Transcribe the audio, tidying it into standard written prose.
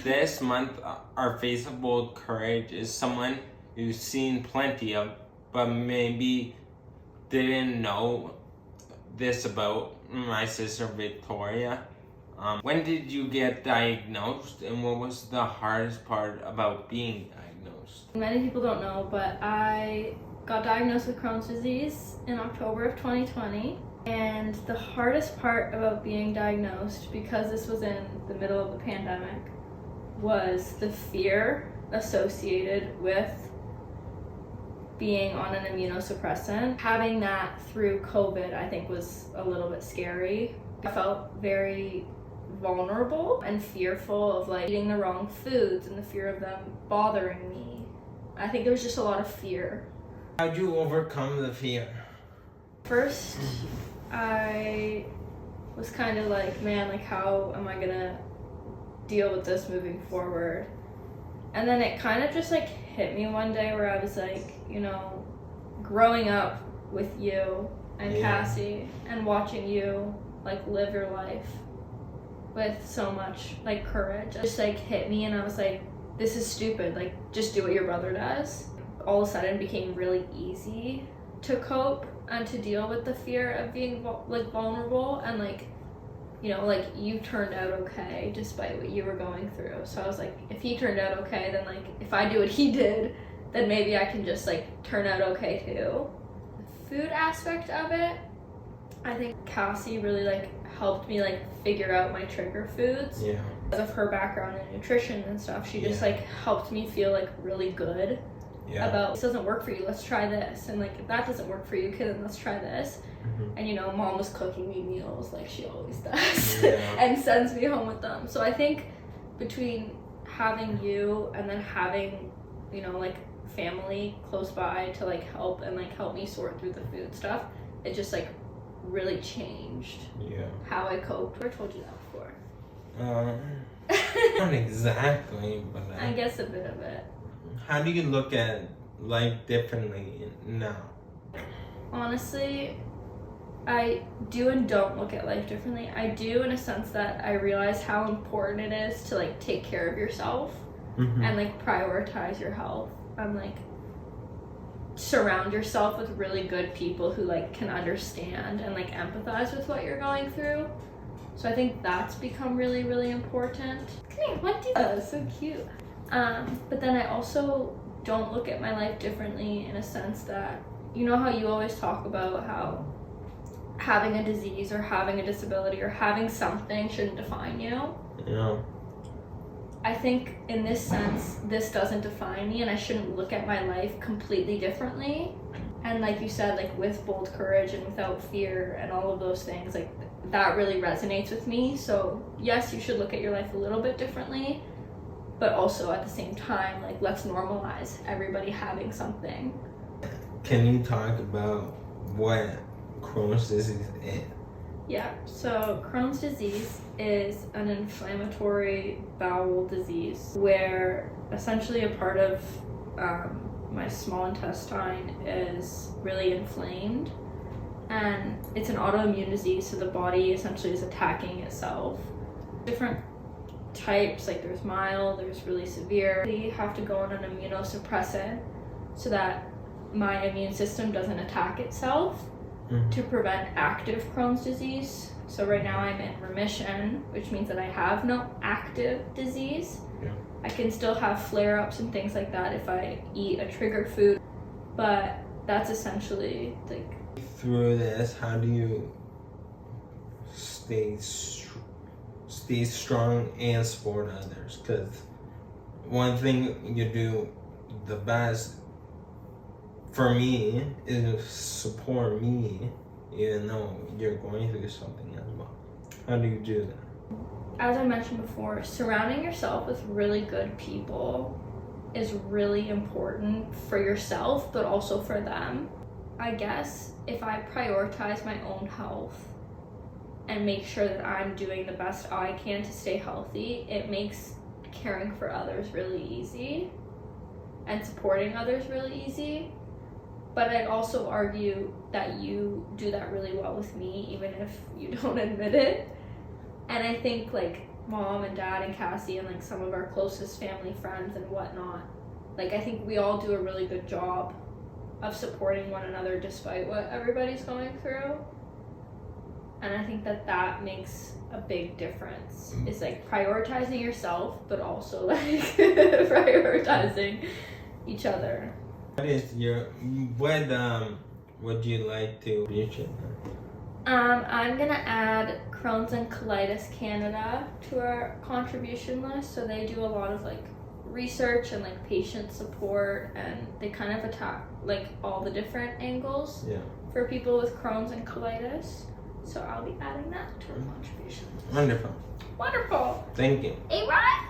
This month, our face of bold courage is someone you've seen plenty of, but maybe didn't know this about my sister Victoria. When did you get diagnosed, and what was the hardest part about being diagnosed? Many people don't know, but I got diagnosed with Crohn's disease in October of 2020. And the hardest part about being diagnosed, because this was in the middle of the pandemic, was the fear associated with being on an immunosuppressant. Having that through COVID, I think, was a little bit scary. I felt very vulnerable and fearful of like eating the wrong foods and the fear of them bothering me. I think there was just a lot of fear. How'd you overcome the fear? First, I was kind of like, man, like how am I gonna deal with this moving forward? And then it kind of just like hit me one day where I was like, you know, growing up with you and Cassie and watching you like live your life with so much like courage, it just like hit me, and I was like, this is stupid, like just do what your brother does. All of a sudden it became really easy to cope and to deal with the fear of being like vulnerable, and like, you know, like you turned out okay despite what you were going through. So I was like, if he turned out okay, then like if I do what he did, then maybe I can just like turn out okay too. The food aspect of it, I think Cassie really like helped me like figure out my trigger foods. Yeah. Because of her background in nutrition and stuff, she just like helped me feel like really good about, this doesn't work for you, let's try this, and like if that doesn't work for you, okay, then let's try this. And you know, mom was cooking me meals like she always does and sends me home with them. So I think between having you and then having, you know, like family close by to like help and like help me sort through the food stuff, it just like really changed how I coped. I told you that before. Not exactly, but I guess a bit of it. How do you look at life differently now? Honestly, I do and don't look at life differently. I do in a sense that I realize how important it is to like take care of yourself and like prioritize your health and like surround yourself with really good people who like can understand and like empathize with what you're going through. So I think that's become really, really important. Come here, what do you do? So cute. But then I also don't look at my life differently in a sense that, you know how you always talk about how having a disease or having a disability or having something shouldn't define you? Yeah. I think in this sense, this doesn't define me, and I shouldn't look at my life completely differently. And like you said, like with bold courage and without fear and all of those things, like that really resonates with me. So yes, you should look at your life a little bit differently, but also at the same time, like let's normalize everybody having something. Can you talk about what Crohn's disease is? Yeah, so Crohn's disease is an inflammatory bowel disease where essentially a part of my small intestine is really inflamed, and it's an autoimmune disease, so the body essentially is attacking itself. Different types, like there's mild, there's really severe. You have to go on an immunosuppressant so that my immune system doesn't attack itself to prevent active Crohn's disease. So right now I'm in remission, which means that I have no active disease. I can still have flare-ups and things like that if I eat a triggered food, but that's essentially like... Through this, how do you stay strong and support others? Because one thing you do the best for me is support me, even though you're going through something as well. How do you do that? As I mentioned before, surrounding yourself with really good people is really important for yourself, but also for them. I guess if I prioritize my own health and make sure that I'm doing the best I can to stay healthy, it makes caring for others really easy and supporting others really easy. But I'd also argue that you do that really well with me, even if you don't admit it. And I think like mom and dad and Cassie and like some of our closest family friends and whatnot. Like I think we all do a really good job of supporting one another despite what everybody's going through. And I think that makes a big difference. It's like prioritizing yourself, but also like prioritizing each other. What would you like to mention? I'm gonna add Crohn's and Colitis Canada to our contribution list. So they do a lot of like research and like patient support, and they kind of attack like all the different angles for people with Crohn's and colitis. So I'll be adding that to our contribution. Wonderful. Wonderful. Thank you. Hey, right?